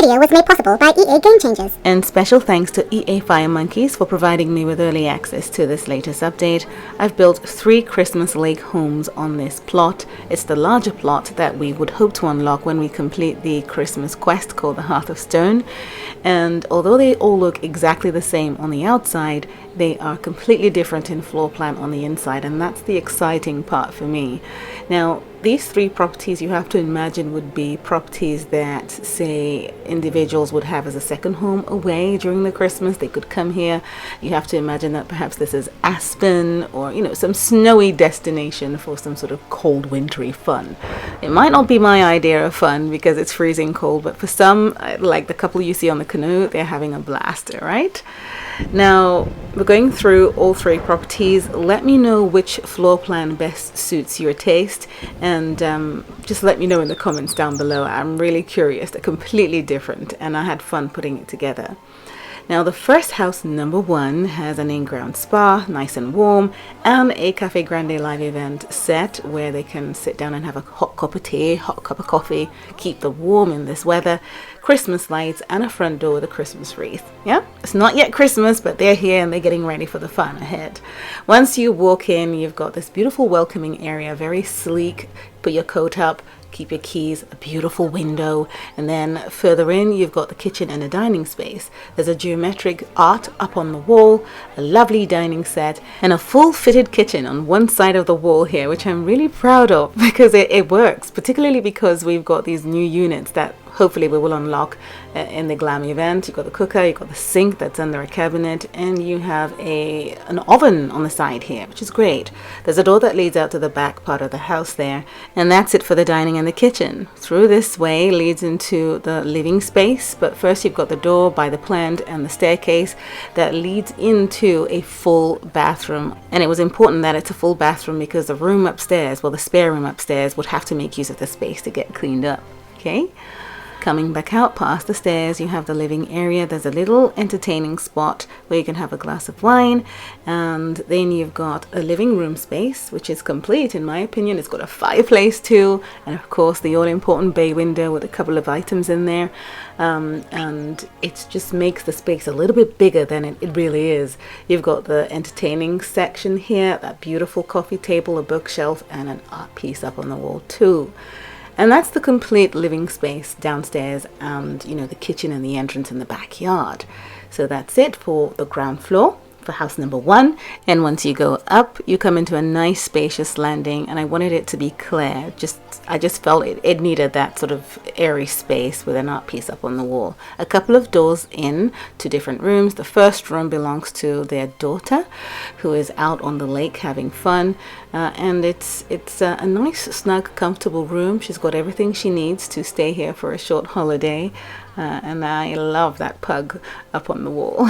video was made possible by EA Game Changers. And special thanks to EA FireMonkeys for providing me with early access to this latest update. I've built 3 Christmas Lake homes on this plot. It's the larger plot that we would hope to unlock when we complete the Christmas quest called the Hearth of Stone. And although they all look exactly the same on the outside, they are completely different in floor plan on the inside, and that's the exciting part for me. Now, these 3 properties you have to imagine would be properties that, say, individuals would have as a second home away during the Christmas. They could come here. You have to imagine that perhaps this is Aspen or, some snowy destination for some sort of cold, wintry fun. It might not be my idea of fun because it's freezing cold, but for some, like the couple you see on the canoe, they're having a blast, right? Now, we're going through all 3 properties. Let me know which floor plan best suits your taste, and just let me know in the comments down below. I'm really curious. They're completely different, and I had fun putting it together. Now, the first house, number 1, has an in-ground spa, nice and warm, and a Cafe Grande live event set where they can sit down and have a hot cup of tea, hot cup of coffee, keep them warm in this weather, Christmas lights, and a front door with a Christmas wreath. Yeah, it's not yet Christmas, but they're here and they're getting ready for the fun ahead. Once you walk in, you've got this beautiful welcoming area, very sleek. Put your coat up, keep your keys, a beautiful window, and then further in you've got the kitchen and a dining space. There's a geometric art up on the wall, a lovely dining set, and a full fitted kitchen on one side of the wall here, which I'm really proud of because it works, particularly because we've got these new units that hopefully we will unlock in the glam event. You've got the cooker, you've got the sink that's under a cabinet, and you have an oven on the side here, which is great. There's a door that leads out to the back part of the house there, and that's it for the dining and the kitchen. Through this way leads into the living space, but first you've got the door by the plant and the staircase that leads into a full bathroom. And it was important that it's a full bathroom because the room upstairs, well, the spare room upstairs, would have to make use of the space to get cleaned up. Okay? Coming back out past the stairs, you have the living area. There's a little entertaining spot where you can have a glass of wine, and then you've got a living room space, which is complete in my opinion. It's got a fireplace too, and of course the all-important bay window with a couple of items in there, and it just makes the space a little bit bigger than it really is. You've got the entertaining section here, that beautiful coffee table, a bookshelf, and an art piece up on the wall too. And that's the complete living space downstairs, and the kitchen and the entrance in the backyard. So that's it for the ground floor for house number 1. And once you go up, you come into a nice spacious landing, and I wanted it to be clear. I just felt it needed that sort of airy space with an art piece up on the wall. A couple of doors in to different rooms. The first room belongs to their daughter, who is out on the lake having fun, and it's a nice, snug, comfortable room. She's got everything she needs to stay here for a short holiday, and I love that pug up on the wall.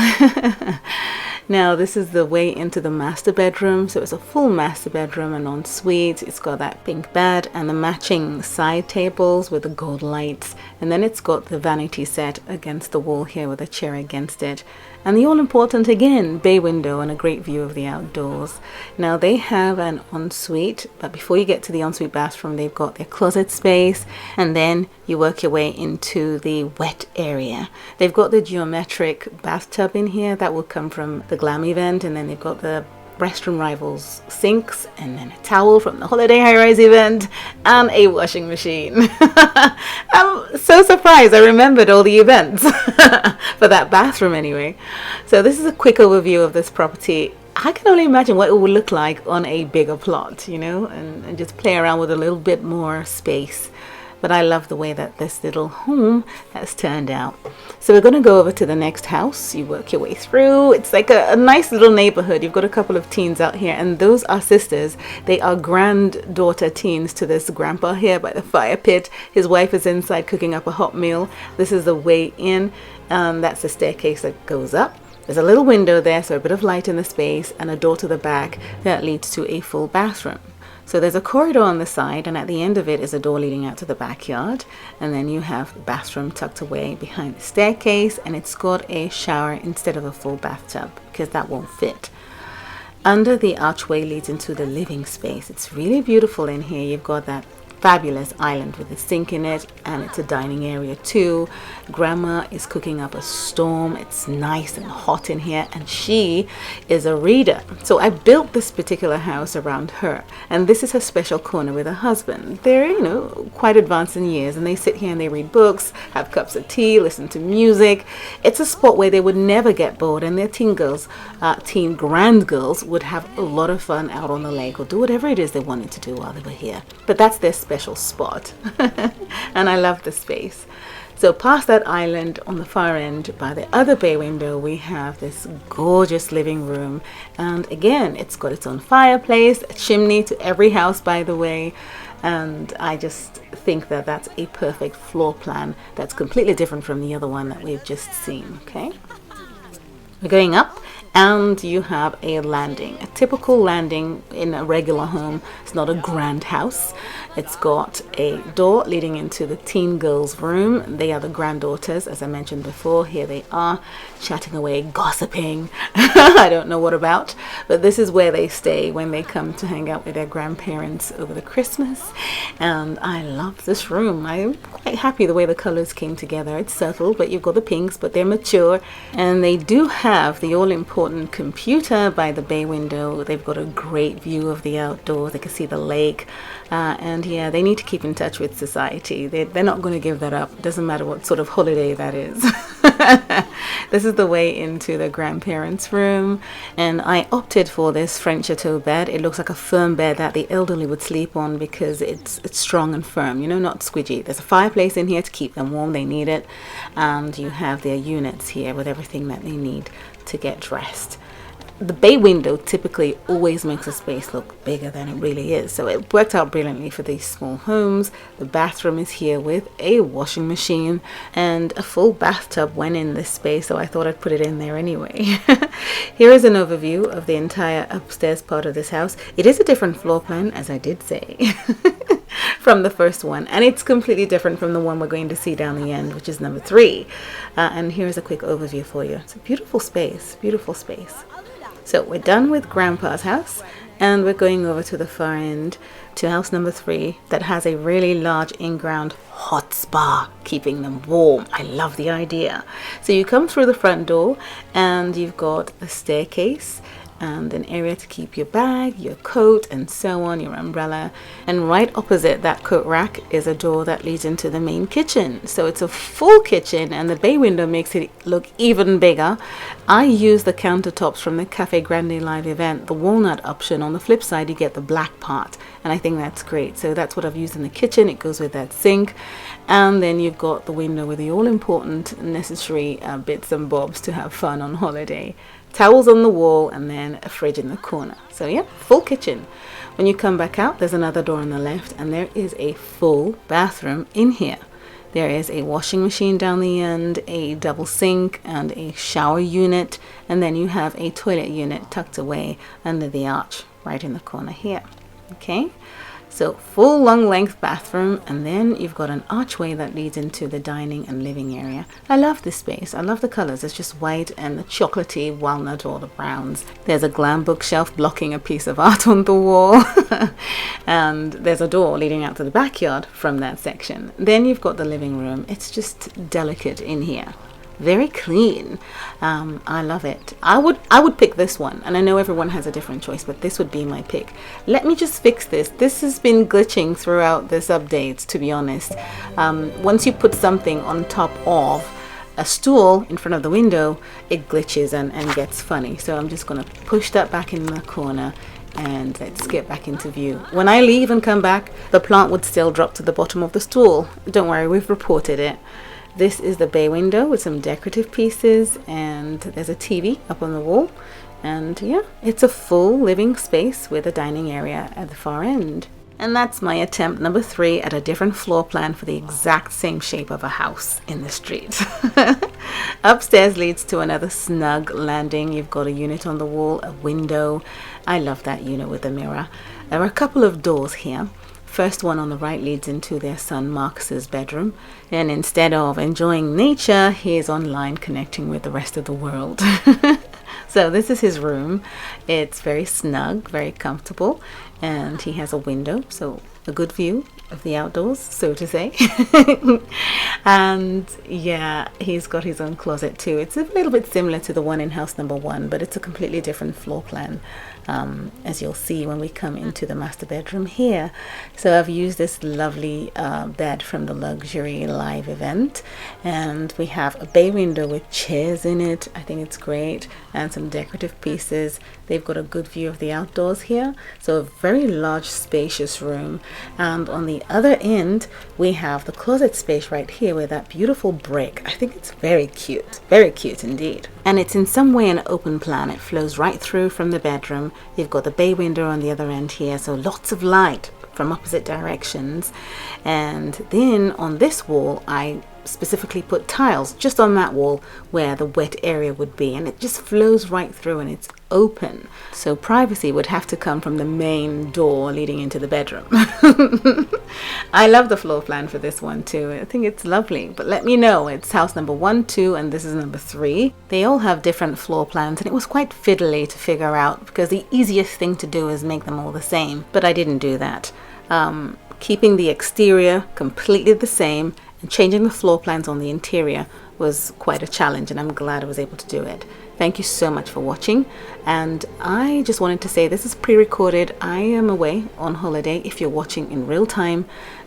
Now, this is the way into the master bedroom. So it's a full master bedroom and ensuite. It's got that pink bed and the matching side tables with the gold lights. And then it's got the vanity set against the wall here with a chair against it. And the all-important, again, bay window and a great view of the outdoors. Now, they have an ensuite, but before you get to the ensuite bathroom, they've got their closet space, and then you work your way into the wet area. They've got the geometric bathtub in here that will come from the glam event, and then they've got the Restroom Rivals sinks, and then a towel from the Holiday High-Rise event, and a washing machine. I'm so surprised I remembered all the events for that bathroom anyway. So this is a quick overview of this property. I can only imagine what it would look like on a bigger plot, and just play around with a little bit more space. But I love the way that this little home has turned out. So we're going to go over to the next house. You work your way through. It's like a nice little neighborhood. You've got a couple of teens out here, and those are sisters. They are granddaughter teens to this grandpa here by the fire pit. His wife is inside cooking up a hot meal. This is the way in. That's the staircase that goes up. There's a little window there, so a bit of light in the space, and a door to the back that leads to a full bathroom. So there's a corridor on the side, and at the end of it is a door leading out to the backyard, and then you have the bathroom tucked away behind the staircase, and it's got a shower instead of a full bathtub because that won't fit. Under the archway leads into the living space. It's really beautiful in here. You've got that fabulous island with a sink in it, and it's a dining area too. Grandma is cooking up a storm. It's nice and hot in here, and she is a reader. So I built this particular house around her, and this is her special corner with her husband. They're, you know, quite advanced in years, and they sit here and they read books, have cups of tea, listen to music. It's a spot where they would never get bored, and their teen grand girls would have a lot of fun out on the lake or do whatever it is they wanted to do while they were here. But that's their special spot. And I love the space. So past that island, on the far end by the other bay window, we have this gorgeous living room. And again, it's got its own fireplace, a chimney to every house, by the way. And I just think that that's a perfect floor plan that's completely different from the other one that we've just seen. Okay, we're going up, and you have a landing, a typical landing in a regular home. It's not a grand house. It's got a door leading into the teen girls' room. They are the granddaughters, as I mentioned before. Here they are, chatting away, gossiping. I don't know what about, but this is where they stay when they come to hang out with their grandparents over the Christmas. And I love this room. I'm quite happy the way the colors came together. It's subtle, but you've got the pinks, but they're mature. And they do have the all-important computer by the bay window. They've got a great view of the outdoors. They can see the lake. And yeah, they need to keep in touch with society. They're not going to give that up. Doesn't matter what sort of holiday that is. This is the way into the grandparents' room, and I opted for this French chateau bed. It looks like a firm bed that the elderly would sleep on because it's strong and firm, you know, not squidgy. There's a fireplace in here to keep them warm. They need it. And you have their units here with everything that they need to get dressed. The bay window typically always makes a space look bigger than it really is, so it worked out brilliantly for these small homes. The bathroom is here with a washing machine, and a full bathtub went in this space, so I thought I'd put it in there anyway. Here is an overview of the entire upstairs part of this house. It is a different floor plan, as I did say, from the first one, and it's completely different from the one we're going to see down the end, which is number 3. And here's a quick overview for you. It's a beautiful space, beautiful space. So we're done with Grandpa's house, and we're going over to the far end to house number 3 that has a really large in-ground hot spa, keeping them warm. I love the idea. So you come through the front door, and you've got a staircase and an area to keep your bag, your coat, and so on, your umbrella. And right opposite that coat rack is a door that leads into the main kitchen. So it's a full kitchen, and the bay window makes it look even bigger. I use the countertops from the Cafe Grande live event, the walnut option. On the flip side, you get the black part, and I think that's great. So that's what I've used in the kitchen. It goes with that sink. And then you've got the window with the all-important necessary bits and bobs to have fun on holiday. Towels on the wall, and then a fridge in the corner. So yeah, full kitchen. When you come back out, there's another door on the left, and there is a full bathroom in here. There is a washing machine down the end, a double sink, and a shower unit, and then you have a toilet unit tucked away under the arch right in the corner here. Okay, so full long length bathroom, and then you've got an archway that leads into the dining and living area. I love this space. I love the colors. It's just white and the chocolatey walnut or the browns. There's a glam bookshelf blocking a piece of art on the wall. And there's a door leading out to the backyard from that section. Then you've got the living room. It's just delicate in here. Very clean. I love it. I would pick this one, and I know everyone has a different choice, but this would be my pick. Let me just fix this. This has been glitching throughout this update, to be honest. Once you put something on top of a stool in front of the window, it glitches and gets funny. So I'm just going to push that back in the corner, and let's get back into view. When I leave and come back, the plant would still drop to the bottom of the stool. Don't worry, we've reported it. This is the bay window with some decorative pieces, and there's a TV up on the wall. And yeah, it's a full living space with a dining area at the far end. And that's my attempt number 3 at a different floor plan for the exact same shape of a house in the street. Upstairs leads to another snug landing. You've got a unit on the wall, a window. I love that unit with a mirror. There are a couple of doors here. First one on the right leads into their son Marcus's bedroom, and instead of enjoying nature, he is online connecting with the rest of the world. So this is his room. It's very snug, very comfortable, and he has a window, so a good view of the outdoors, so to say. And yeah, he's got his own closet too. It's a little bit similar to the one in house number 1, but it's a completely different floor plan, as you'll see when we come into the master bedroom here. So I've used this lovely bed from the luxury live event, and we have a bay window with chairs in it. I think it's great, and some decorative pieces. They've got a good view of the outdoors here, so a very large spacious room. And on the other end we have the closet space right here with that beautiful brick. I think it's very cute indeed, and it's in some way an open plan. It flows right through from the bedroom. You've got the bay window on the other end here, so lots of light from opposite directions. And then on this wall I specifically put tiles just on that wall where the wet area would be, and it just flows right through and it's open, so privacy would have to come from the main door leading into the bedroom. I love the floor plan for this one too. I think it's lovely, but let me know. It's house number 1, 2, and this is number 3. They all have different floor plans, and it was quite fiddly to figure out because the easiest thing to do is make them all the same, but I didn't do that. Keeping the exterior completely the same and changing the floor plans on the interior was quite a challenge, and I'm glad I was able to do it. Thank you so much for watching, and I just wanted to say this is pre-recorded. I am away on holiday. If you're watching in real time,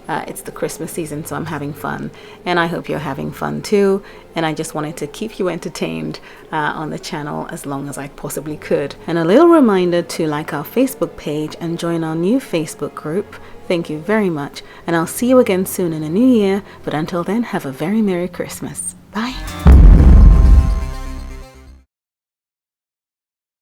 it's the Christmas season, so I'm having fun, and I hope you're having fun too. And I just wanted to keep you entertained on the channel as long as I possibly could. And a little reminder to like our Facebook page and join our new Facebook group. Thank you very much, and I'll see you again soon in a new year, but until then, have a very Merry Christmas. Bye.